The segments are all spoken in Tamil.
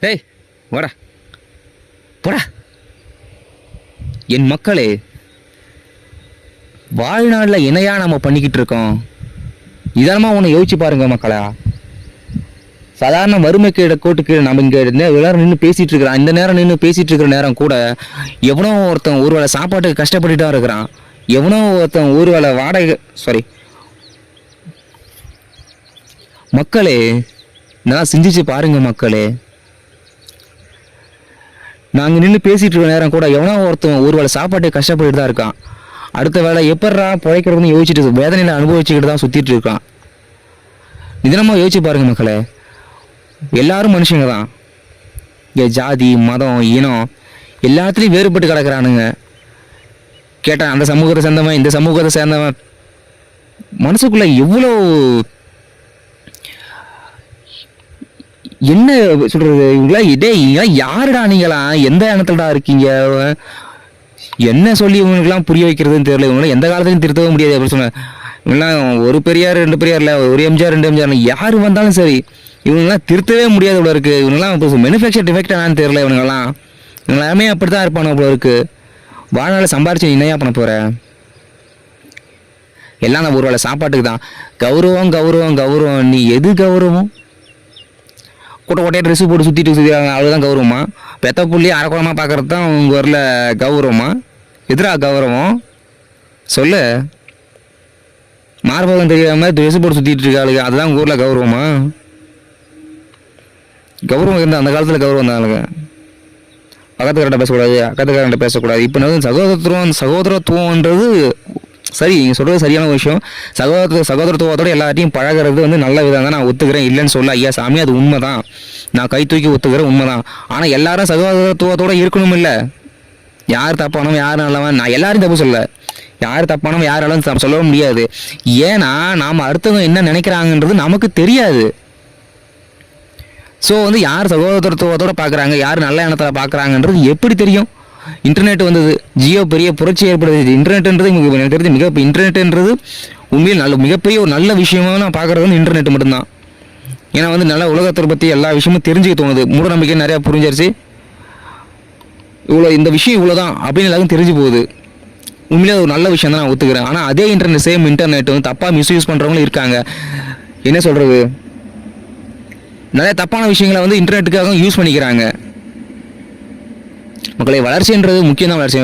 டேய் வாடா போடா. என் மக்களே, வாழ்நாளில் என்னையா நம்ம பண்ணிக்கிட்டு இருக்கோம்? இதெல்லாம் ஒன்று யோசிச்சு பாருங்க மக்களா. சாதாரண வறுமை கீழே கோட்டு கீழே நம்ம இங்கே எல்லாரும் நின்று பேசிட்டு இருக்கிறான். இந்த நேரம் நின்று பேசிட்டு இருக்கிற நேரம் கூட எவனோ ஒருத்தன் ஒரு வேளை சாப்பாட்டுக்கு கஷ்டப்பட்டுட்டா இருக்கிறான். எவனோ ஒருத்தன் ஒரு வேளை வாடகை மக்களே, நான் சிந்திச்சு பாருங்க மக்களே. நாங்கள் நின்று பேசிட்டு இருக்க நேரம் கூட எவனோ ஒருத்தன் ஒரு வேளை சாப்பாட்டுக்கு கஷ்டப்பட்டு தான் இருக்கான். அடுத்த வேலை எப்படா பிழைக்கிறதுன்னு யோசிச்சுட்டு வேதனையில் அனுபவிச்சுக்கிட்டு தான் சுற்றிட்டு இருக்கான். நிதானமாக யோசிச்சு பாருங்க மக்களே. எல்லாரும் மனுஷங்க தான். இங்கே ஜாதி மதம் இனம் எல்லாத்துலேயும் வேறுபட்டு கிடக்கிறானுங்க. கேட்டால் அந்த சமூகத்தை சேர்ந்தவன் இந்த சமூகத்தை சேர்ந்தவன் மனசுக்குள்ள எவ்வளோ என்ன சொல்றது? இவங்களா யாருடா நீங்களா? எந்த இடத்துலடா இருக்கீங்க? என்ன சொல்லி இவங்களுக்குலாம் புரிய வைக்கிறதுன்னு தெரியல. இவங்களாம் எந்த காலத்துலையும் திருத்தவே முடியாது அப்படின்னு சொன்னேன். இவங்களாம் ஒரு பெரியார் ரெண்டு பெரியார் இல்லை, ஒரு எம்ஜிஆர் ரெண்டு எம்ஜிஆர் யார் வந்தாலும் சரி இவங்கெல்லாம் திருத்தவே முடியாது போல இருக்கு. இவங்கெல்லாம் மேனுஃபேக்சர் டிஃபெக்ட் ஆனான்னு தெரியல. இவங்கெல்லாம் எல்லாமே அப்படி தான் இருப்பானு போல இருக்கு. வாழ்நாளை சம்பாரிச்சு என்னையா பண்ண போற? எல்லாம் நான் ஒரு வேளை சாப்பாட்டுக்கு தான். கௌரவம் கௌரவம் கௌரவம். நீ எது கௌரவம்? கூட்ட கூட்டையாக ட்ரெஸ்ஸு போட்டு சுற்றிட்டு அவ்வளோதான் கௌரவமா? பெத்த புள்ளி அரைக்குறமாக பார்க்கறது தான் உங்கள் ஊரில் கௌரவமா? எதிரா கௌரவம் சொல்லு. மார்பகம் தெரியாமல் ட்ரெஸ்ஸு போட்டு சுற்றிட்டு இருக்காளுங்க, அதுதான் உங்கள் ஊரில் கௌரவமா? கௌரவம் இருந்தால் அந்த காலத்தில் கௌரவம் தான் ஆளுங்க. பக்கத்துக்காரன்ட்ட பேசக்கூடாது, அக்கத்துக்காரன்ட்ட பேசக்கூடாது. இப்போ வந்து சகோதரத்துவம்ன்றது சரி, நீங்கள் சொல்கிறது சரியான விஷயம். சகோதரத்துவத்தோட எல்லாத்தையும் பழகிறது வந்து நல்ல விதம் தான், நான் ஒத்துக்கிறேன், இல்லைன்னு சொல்ல ஐயா சாமி, அது உண்மை தான். நான் கை தூக்கி ஒத்துக்கிறேன், உண்மை தான். ஆனால் எல்லாரும் சகோதரத்துவத்தோடு இருக்கணும் இல்லை. யார் தப்பானவன் யார் நல்லவன் நான் எல்லாரும் தப்பு சொல்ல. யார் தப்பானவன் யாராலும் சொல்ல முடியாது. ஏன்னா நாம் அடுத்தவங்க என்ன நினைக்கிறாங்கன்றது நமக்கு தெரியாது. ஸோ வந்து யார் சகோதரத்துவத்தோடு பார்க்குறாங்க, யார் நல்ல எண்ணத்தில் பார்க்குறாங்கன்றது எப்படி தெரியும்? இன்டர்நெட் வந்தது, ஜியோ பெரிய புரட்சி ஏற்படுது. இன்டர்நெட்ன்றது எனக்கு தெரிஞ்சு இன்டர்நெட்ன்றது உண்மையில் மிகப்பெரிய ஒரு நல்ல விஷயமாக நான் பார்க்குறது வந்து இன்டர்நெட் மட்டும்தான். ஏன்னா வந்து நல்ல உலகத்தை பற்றி எல்லா விஷயமும் தெரிஞ்சுக்க தோணுது. மூட நம்பிக்கை நிறையா புரிஞ்சிருச்சு. இந்த விஷயம் இவ்வளோதான் அப்படின்னு எல்லாருக்கும் தெரிஞ்சு போகுது. உண்மையிலே ஒரு நல்ல விஷயம் தான் நான் ஒத்துக்கிறேன். ஆனால் அதே சேம் இன்டர்நெட் வந்து தப்பாக மிஸ்யூஸ் பண்ணுறவங்களும் இருக்காங்க. என்ன சொல்கிறது, நிறைய தப்பான விஷயங்களை வந்து இன்டர்நெட்டுக்காக யூஸ் பண்ணிக்கிறாங்க. மக்களை வளர்ச்சின்றது முக்கியம் தான். வளர்ச்சி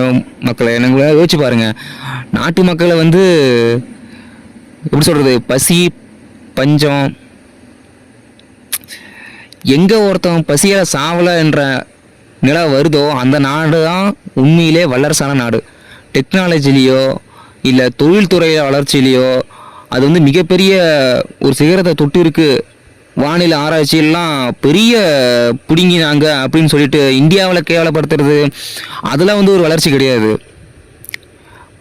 மக்களை எனக்கு யோசிச்சு பாருங்கள். நாட்டு மக்களை வந்து எப்படி சொல்கிறது, பசி பஞ்சம் எங்கே ஒருத்தன் பசியால் சாவலை என்ற நிலை வருதோ அந்த நாடு தான் உண்மையிலே வல்லரசான நாடு. டெக்னாலஜிலேயோ இல்லை தொழில்துறையில் வளர்ச்சியிலையோ அது வந்து மிகப்பெரிய ஒரு சிகரத்தை தொட்டு இருக்குது. வானிலை ஆராய்ச்சியெல்லாம் பெரிய பிடுங்கினாங்க அப்படின்னு சொல்லிட்டு இந்தியாவில் கேவலப்படுத்துறது அதெல்லாம் வந்து ஒரு வளர்ச்சி கிடையாது.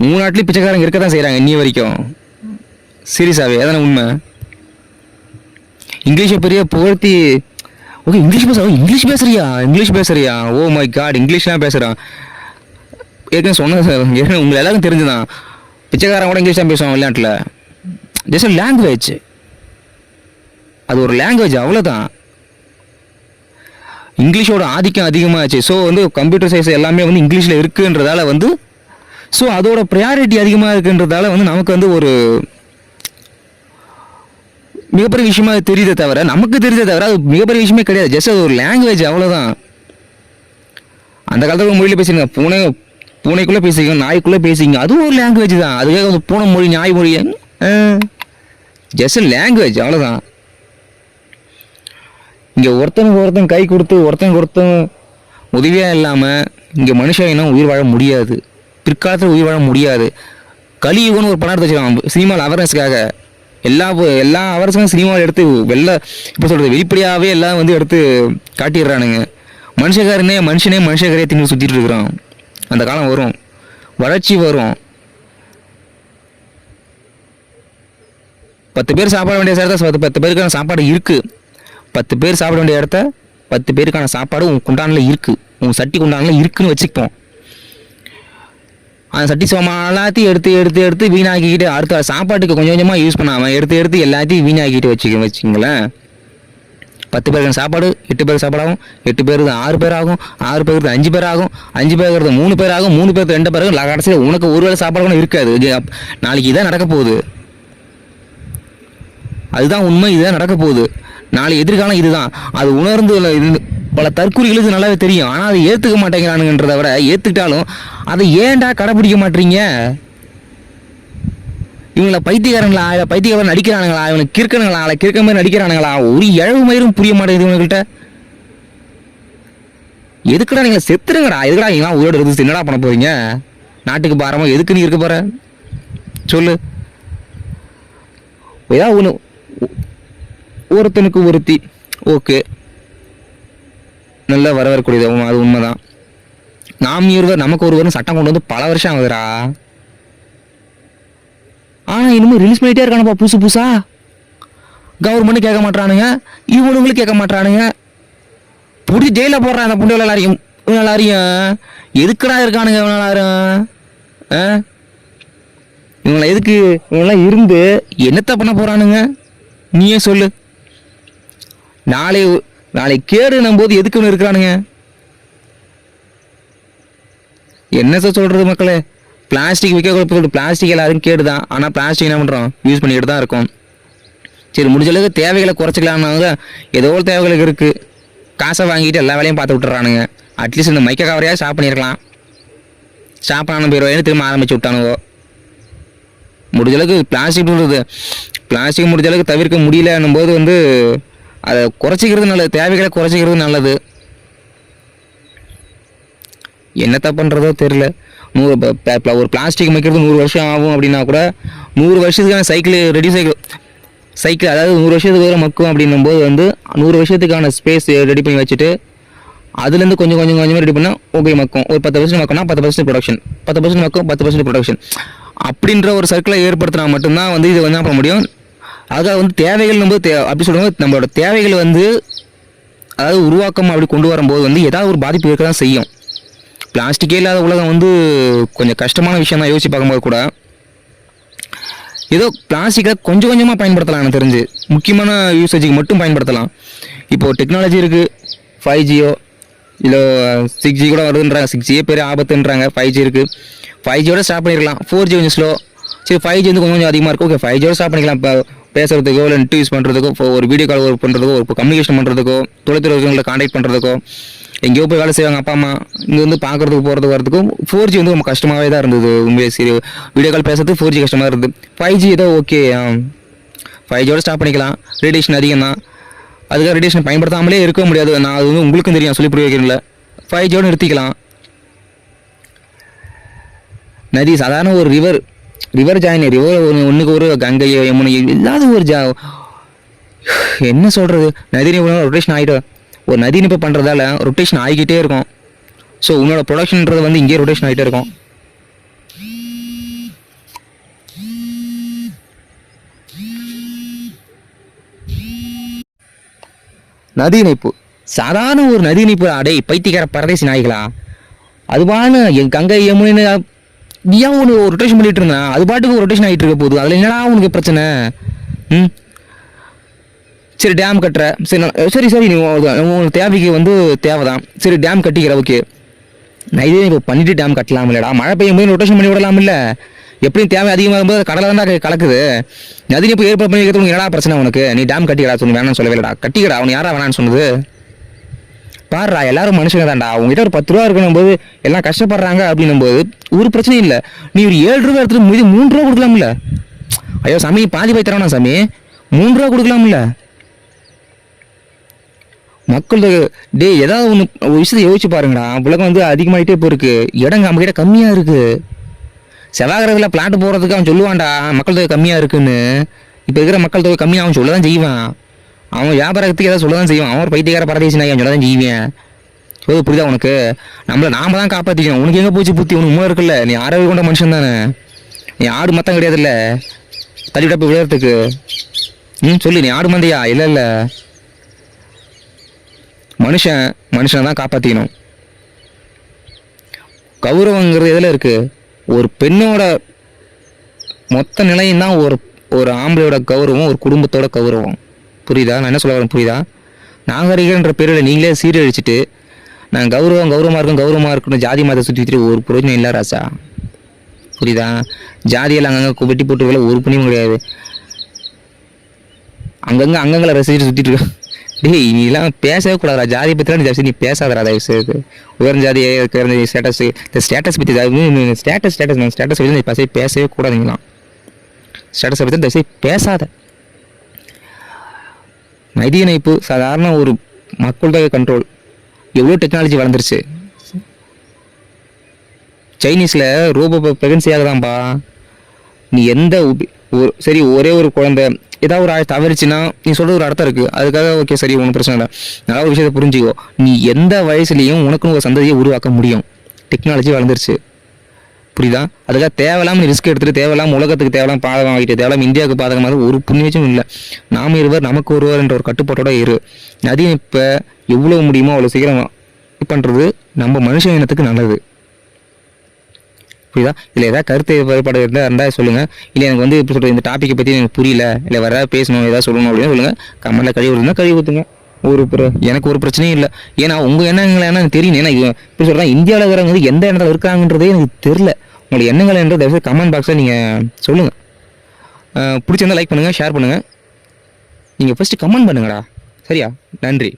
மூணு நாட்டிலையும் பிச்சைக்காரங்க இருக்க தான் செய்கிறாங்க இன்னி வரைக்கும். சீரியஸாகவே அதான உண்மை. இங்கிலீஷை பெரிய புகழ்த்தி ஓகே இங்கிலீஷ் பேசுறியா ஓ மை காட், இங்கிலீஷ்லாம் பேசுகிறான். ஏற்கனவே சொன்னது ஏற்கனவே உங்களை எல்லாருக்கும் தெரிஞ்சுதான். பிச்சைக்காரன் கூட இங்கிலீஷ் தான் பேசுவான் வெளிநாட்டில். ஜஸ்ட் லாங்குவேஜ், அது ஒரு லாங்குவேஜ் அவ்வளோதான். இங்கிலீஷோட ஆதிக்கம் அதிகமாகச்சு. ஸோ வந்து கம்ப்யூட்டர் சயின்ஸ் எல்லாமே வந்து இங்கிலீஷில் இருக்குன்றதால வந்து ஸோ அதோட ப்ரையாரிட்டி அதிகமாக இருக்குன்றதால வந்து நமக்கு வந்து ஒரு மிகப்பெரிய விஷயமா தெரியுதே தவிர நமக்கு தெரியுதே தவிர அது மிகப்பெரிய விஷயமே கிடையாது. ஜஸ்ட் அது ஒரு லாங்குவேஜ் அவ்வளோதான். அந்த காலத்தில் மொழியில் பேசுறீங்க, பூனைக்குள்ளே பேசிங்க, நாய்க்குள்ளே பேசிங்க, அதுவும் ஒரு லாங்குவேஜ் தான். அதுக்காக வந்து பூனை மொழி நாய் மொழி ஜஸ்ட் லாங்குவேஜ் அவ்வளோதான். இங்கே ஒருத்தன் கை கொடுத்து ஒருத்தன் உதவியாக இல்லாமல் இங்கே மனுஷன் இன்னும் உயிர் வாழ முடியாது. பிற்காலத்தில் உயிர் வாழ முடியாது. கலியுகம்னு ஒரு படம் எடுத்து வச்சுக்கலாம் சினிமாவில் அவேர்னஸ்க்காக. எல்லா அவர்ஸும் சினிமாவில் எடுத்து இப்போ சொல்கிறது வெளிப்படையாகவே எல்லாம் வந்து எடுத்து காட்டிடுறானுங்க. மனுஷக்காரையே தின்னு சுற்றிட்டு இருக்கிறான். அந்த காலம் வரும், வளர்ச்சி வரும். 10 பேர் சாப்பிட வேண்டிய இடத்த 10 பேருக்கான சாப்பாடு இருக்குது. 10 பேர் சாப்பிட வேண்டிய இடத்த 10 பேருக்கான சாப்பாடு உன் குண்டானில் இருக்குது, உன் சட்டி குண்டானில் இருக்குன்னு வச்சுப்போம். அந்த சட்டி சோமா எல்லாத்தையும் எடுத்து வீணாக்கிக்கிட்டு அடுத்த சாப்பாட்டுக்கு கொஞ்சம் கொஞ்சமாக யூஸ் பண்ணாமல் எடுத்து எல்லாத்தையும் வீணாக்கிட்டு வச்சுங்களேன். 10 பேருக்கு சாப்பாடு 8 பேருக்கு சாப்பாடு ஆகும், 8 பேருக்கு 6 பேர் ஆகும், 6 பேருக்கு 5 பேர் ஆகும், 5 பேருக்கு 3 பேர் ஆகும், 3 பேருக்கு 2 பேர் ஆகும். கடைசியில் உனக்கு ஒரு வேளை சாப்பாடு கூட இருக்காது. நாளைக்கு இதான் நடக்க போகுது. அதுதான் உண்மை, இதுதான் நடக்க போகுது. நாளை எதிர்காலம் இதுதான். அது உணர்ந்து பல தற்கொலைகளுக்கு நல்லாவே தெரியும். ஆனால் அதை ஏற்றுக்க மாட்டேங்கிறானுங்கன்றதை விட ஏற்றுக்கிட்டாலும் அதை ஏன்டா கடைப்பிடிக்க மாட்டீங்க? இவங்கள பைத்தியக்காரங்களா, பைத்தியக்காரன் நடிக்கிறானுங்களா, இவனுக்கு கிறுக்கணுங்களா, கிறுக்க மாதிரி நடிக்கிறானுங்களா? ஒரு இழவு மயிரும் புரிய மாட்டேங்குது இவங்ககிட்ட. எதுக்குடா நீங்க செத்துருங்கடா? எதுக்குடா நீங்களா உயிரோடு இருந்து என்னடா பண்ண போறீங்க? நாட்டுக்கு பாரமா எதுக்கு நீ இருக்க போற சொல்லு. ஏதாவது ஒன்று ஒருத்தனுக்கு ஒருத்தி ஓகே, நல்லா வரவேற்கக்கூடியது, அது உண்மைதான். நாம் இருவர் நமக்கு ஒருவரும் சட்டம் கொண்டு வந்து பல வருஷம் ஆகுதுடா. ஆனா இனிமே ரிலீஸ் பண்ணிட்டே இருக்கானுப்பா புதுசு புதுசா. கவர்மெண்ட் கேட்க மாட்டானுங்க, இவனுங்களும் கேட்க மாட்டானுங்க. பிடிச்சி ஜெயில போடுறான் அந்த புண்டையில எல்லாரையும். எதுக்குடா இருக்கானுங்க இவங்க எல்லாரும்? இவங்களை எதுக்கு இவங்கெல்லாம் இருந்து என்னத்த பண்ண போறானுங்க நீயே சொல்லு. நாளை கேடுனும் போது எதுக்கு ஒன்று இருக்கிறானுங்க? என்ன சொல்றது மக்களே? பிளாஸ்டிக் விற்க பிளாஸ்டிக் எல்லாரும் கேடுதான். ஆனால் பிளாஸ்டிக் என்ன பண்ணுறோம்? யூஸ் பண்ணிக்கிட்டு தான் இருக்கும். சரி, முடிஞ்ச அளவுக்கு தேவைகளை குறைச்சிக்கலாம்னாங்க. ஏதோ ஒரு தேவைகளுக்கு இருக்குது. காசை வாங்கிட்டு எல்லா வேலையும் பார்த்து விட்டுறானுங்க. அட்லீஸ்ட் இந்த மைக்க கவரையாக ஸ்டாப் பண்ணியிருக்கலாம். ஸ்டாப் பண்ணாமல் போயிடுவாங்க, திரும்ப ஆரம்பிச்சு விட்டானுங்க. முடிஞ்ச அளவுக்கு பிளாஸ்டிக் முடிஞ்ச அளவுக்கு தவிர்க்க முடியலன்னும் போது அதை குறைச்சிக்கிறது நல்லது. தேவைகளை குறைச்சிக்கிறது நல்லது. என்னத்த பண்ணுறதோ தெரியல. ஒரு பிளாஸ்டிக் வைக்கிறது 100 வருஷம் ஆகும் அப்படின்னா கூட 100 வருஷத்துக்கான சைக்கிள் அதாவது 100 வருஷத்துக்கு வரை மக்கும் அப்படின்னும் போது 100 வருஷத்துக்கான ஸ்பேஸ் ரெடி பண்ணி வச்சுட்டு அதுலேருந்து கொஞ்சமாக ரெடி பண்ணால் ஓகே மக்கும். ஒரு 10 வருஷம் மக்கும்னா 10% ப்ரொடக்ஷன், 10% மக்கும் 10% ப்ரொடக்ஷன் அப்படின்ற ஒரு சர்க்கிளை ஏற்படுத்தினா மட்டும்தான் இது என்ன பண்ண முடியும். அதாவது தேவைகள் அப்படி சொல்லுவாங்க. நம்மளோட தேவைகள் அதாவது உருவாக்கம் அப்படி கொண்டு வரும்போது ஏதாவது ஒரு பாதிப்பு இருக்க தான் செய்யும். பிளாஸ்டிக்கே இல்லாத உலகம் கொஞ்சம் கஷ்டமான விஷயம் தான். யோசிச்சு பார்க்கும்போது கூட ஏதோ பிளாஸ்டிக்கை கொஞ்சமாக பயன்படுத்தலாம். எனக்கு தெரிஞ்சு முக்கியமான யூசேஜுக்கு மட்டும் பயன்படுத்தலாம். இப்போது டெக்னாலஜி இருக்குது. 5Gயோ இல்லை 6G கூட வருதுன்றாங்க. 6G பெரிய ஆபத்துன்றாங்க. 5G இருக்குது. 5Gயோட ஸ்டாப் பண்ணிடலாம். 4G கொஞ்சம் ஸ்லோ. சரி, 5G கொஞ்சம் அதிகமாக இருக்கும். ஓகே, 5Gயோட ஸ்டாப் பண்ணிக்கலாம். இப்போ பேசுகிறதுக்கோ இல்லை நெட் யூஸ் பண்ணுறதுக்கோ, இப்போ ஒரு வீடியோ கால் ஒர்க் பண்ணுறதுக்கோ, ஒரு கம்யூனிகேஷன் பண்ணுறதுக்கோ, தொலைத்தொடர்புகளை கான்டாக்ட் பண்ணுறதுக்கோ, எங்கேயோ போய் வேலை செய்வாங்க அப்பா அம்மா, இங்கே பார்க்குறதுக்கு போகிறதுக்கு வரதுக்கும் 4G ரொம்ப கஷ்டமாகவே தான் இருந்தது. உண்மையே சரி, வீடியோ கால் பேசுறதுக்கு 4G கஷ்டமாக இருந்தது. 5G ஏதோ ஓகே, 5Gயோட ஸ்டாப் பண்ணிக்கலாம். ரேடியேஷன் அதிகம் தான். அதுக்காக ரேடியேஷன் பயன்படுத்தாமலே இருக்க முடியாது. நான் அது உங்களுக்கும் தெரியும், சொல்லி புரிய வைக்கிறேன்ல. 5Gயோட நிறுத்திக்கலாம். நதி சாதாரண ஒரு ரிவர் ஜாயின், ரிவர் ஒன்றுக்கு ஒரு கங்கை யமுனை இல்லாத ஒரு என்ன சொல்கிறது, நதி ரொட்டேஷன் ஆகிடும். ஒரு நதி நிப்பு பண்ணுறதால ரொட்டேஷன் ஆகிக்கிட்டே இருக்கும். ஸோ உன்னோட ப்ரொடக்ஷன்ன்றது இங்கே ரொட்டேஷன் ஆகிட்டே இருக்கும். நதி இணைப்பு சாதாரண ஒரு நதி இணைப்பு. அடே பைத்தியக்கார பரதேசி நாய்களா, அதுபான்னு கங்கை யமுனை ஏன் ஒன்று ரொட்டேஷன் பண்ணிட்டு இருந்தேன், அது பாட்டுக்கு ரொட்டேஷன் ஆகிட்டு இருக்க போகுது. அதில் என்னடா உனக்கு பிரச்சனை? சரி, டேம் கட்டுற, சரி நீ உங்களுக்கு தேவைக்கு தேவைதான். சரி, டேம் கட்டிக்கிற, ஓகே. நான் இதே இப்போ பண்ணிட்டு டேம் கட்டலாம் இல்லடா. மழை பெய்யும் போது ரொட்டேஷன் பண்ணி விடலாம் இல்லை? எப்படியும் தேவை அதிகமாக போது கடலை தான் கலக்குது. நதி இப்போ ஏற்பாடு பண்ணி வைக்கிறது உனக்கு என்னடா பிரச்சனை? உனக்கு நீ டேம் கட்டிக்கடா சொல்லி வேணாம்னு சொல்லவே இல்லடா. கட்டிக்கடா, அவனு யாரா வேணான்னு சொன்னது? பாடுறா, எல்லாரும் மனுஷங்க தான்டா. அவங்ககிட்ட ஒரு 10 ரூபா இருக்கணும் போது எல்லாம் கஷ்டப்படுறாங்க அப்படின்னும் போது ஒரு பிரச்சனையும் இல்லை. நீ ஒரு 7 ரூபா எடுத்துட்டு மீதி 3 ரூபா கொடுக்கலாம்ல? ஐயோ சாமி, பாதி போய் தரணும் சாமி, 3 ரூபா கொடுக்கலாம்ல? மக்கள் ஏதாவது ஒரு விஷயத்தை யோசிச்சு பாருங்கடா. உலகம் அதிகமாகிட்டே போயிருக்கு. இடங்க நம்ம கிட்ட கம்மியாக இருக்கு. செவ்வாய்கிரகத்தில் பிளாட் போகிறதுக்கு அவன் சொல்லுவான்டா மக்கள் தொகை கம்மியாக இருக்குன்னு. இப்போ இருக்கிற மக்கள் தொகை கம்மியாக அவன் சொல்ல தான் செய்வான். அவன் வியாபாரத்துக்கு ஏதாவது சொல்ல தான் செய்வான். அவன் ஒரு பைத்தியக்கார பரதேசி நாய், அவன் சொல்ல தான் செய்வேன். புரியுதா உனக்கு? நாம தான் காப்பாற்றிக்கணும். உனக்கு எங்கே போச்சு புத்தி? உனக்கு மூளை இருக்குல்ல? நீ ஆரோக்கிய கொண்ட மனுஷன் தானே. நீ ஆடு மத்தம் கிடையாதுல்ல தள்ளிவிட போய் விளையாடுறதுக்கு. சொல்லு, நீ ஆடு மந்தையா? இல்லை, மனுஷனை தான் காப்பாற்றிக்கணும். கௌரவங்கிறது எதில் இருக்குது? ஒரு பெண்ணோட மொத்த நிலையும் தான் ஒரு ஆம்பளையோட கௌரவம், ஒரு குடும்பத்தோட கௌரவம். புரியுதா நான் என்ன சொல்ல வரேன்? புரியுதா? நாகரிகன்ற பேரில் நீங்களே சீரழிச்சிட்டு நான் கௌரவமாக இருக்கணும் ஜாதி மதத்தை சுற்றி ஒரு பிரயோஜனம் இல்லை ராசா. புரியுதா? ஜாதியெல்லாம் அங்கங்கே வெட்டி போட்டு வேலை ஒரு புண்ணியமும் கிடையாது. அங்கங்களை ரசிச்சுட்டு சுற்றிட்டு இருக்க. டேய் நீ எல்லாம் பேசவே கூடாதா, ஜாதியை பற்றிலாம் நீ பேசாதடா தயவு செய்து. உயர்ந்த ஜாதி ஸ்டேட்டஸ், இந்த ஸ்டேட்டஸ் பற்றி ஸ்டேட்டஸ் பற்றி நீ பேசவே கூடாதுங்களாம். ஸ்டேட்டஸை பற்றி தயவு செய்து பேசாத. மதிய இணைப்பு சாதாரண ஒரு மக்கள் தொகை கண்ட்ரோல். எவ்வளோ டெக்னாலஜி வளர்ந்துருச்சு. சைனீஸில் ரோபோ ப்ரெக்னன்சி ஆகுதான்பா. நீ எந்த சரி ஒரே ஒரு குழந்தை ஏதாவது ஒரு தவறிச்சுன்னா நீ சொல்கிறது ஒரு அர்த்தம் இருக்குது, அதுக்காக ஓகே சரி ஒன்றும் பிரச்சனை இல்லை. நல்லா ஒரு விஷயத்தை புரிஞ்சுக்கோ, நீ எந்த வயசுலேயும் உனக்குன்னு ஒரு சந்ததியை உருவாக்க முடியும். டெக்னாலஜி வளர்ந்துருச்சு. புரியுதா? அதுக்காக தேவையில்லாமல் நீ ரிஸ்க் எடுத்துகிட்டு தேவையில்லாமல் உலகத்துக்கு தேவையில்லாம் பாதகம் ஆகிட்டு தேவையில்லாமல் இந்தியாவுக்கு பாதகமாக ஒரு புண்ணியச்சும் இல்லை. நாம் இருவர் நமக்கு ஒருவர் என்ற ஒரு கட்டுப்பாட்டோட இரு. அது இப்போ எவ்வளோ முடியுமோ அவ்வளோ சீக்கிரம் பண்ணுறது நம்ம மனுஷ இனத்துக்கு நல்லது. புரியுதா? இல்லை ஏதாவது கருத்து வேறுபாடு இருந்தால் சொல்லுங்கள். இல்லை எனக்கு வந்து இப்போ சொல்கிற இந்த டாப்பிக்கை பற்றி எனக்கு புரியல, இல்லை வேறு ஏதாவது பேசணும் ஏதாவது சொல்லணும் அப்படின்னு சொல்லுங்கள். கமெண்ட்டில் கழுவி விடுங்க, கழுவி ஊற்றுங்க. எனக்கு ஒரு பிரச்சனையும் இல்லை. ஏன்னா உங்கள் எண்ணங்கள் என்ன தெரியும். ஏன்னா இப்படி சொல்கிறேன், இந்தியாவில் இருக்கிறவங்க வந்து எந்த இடத்துல இருக்காங்கன்றதே எனக்கு தெரில. உங்களுடைய எண்ணங்கள் என்றது கமெண்ட் பாக்ஸில் நீங்கள் சொல்லுங்கள். பிடிச்சிருந்தால் லைக் பண்ணுங்கள், ஷேர் பண்ணுங்கள். நீங்கள் ஃபஸ்ட்டு கமெண்ட் பண்ணுங்கடா. சரியா? நன்றி.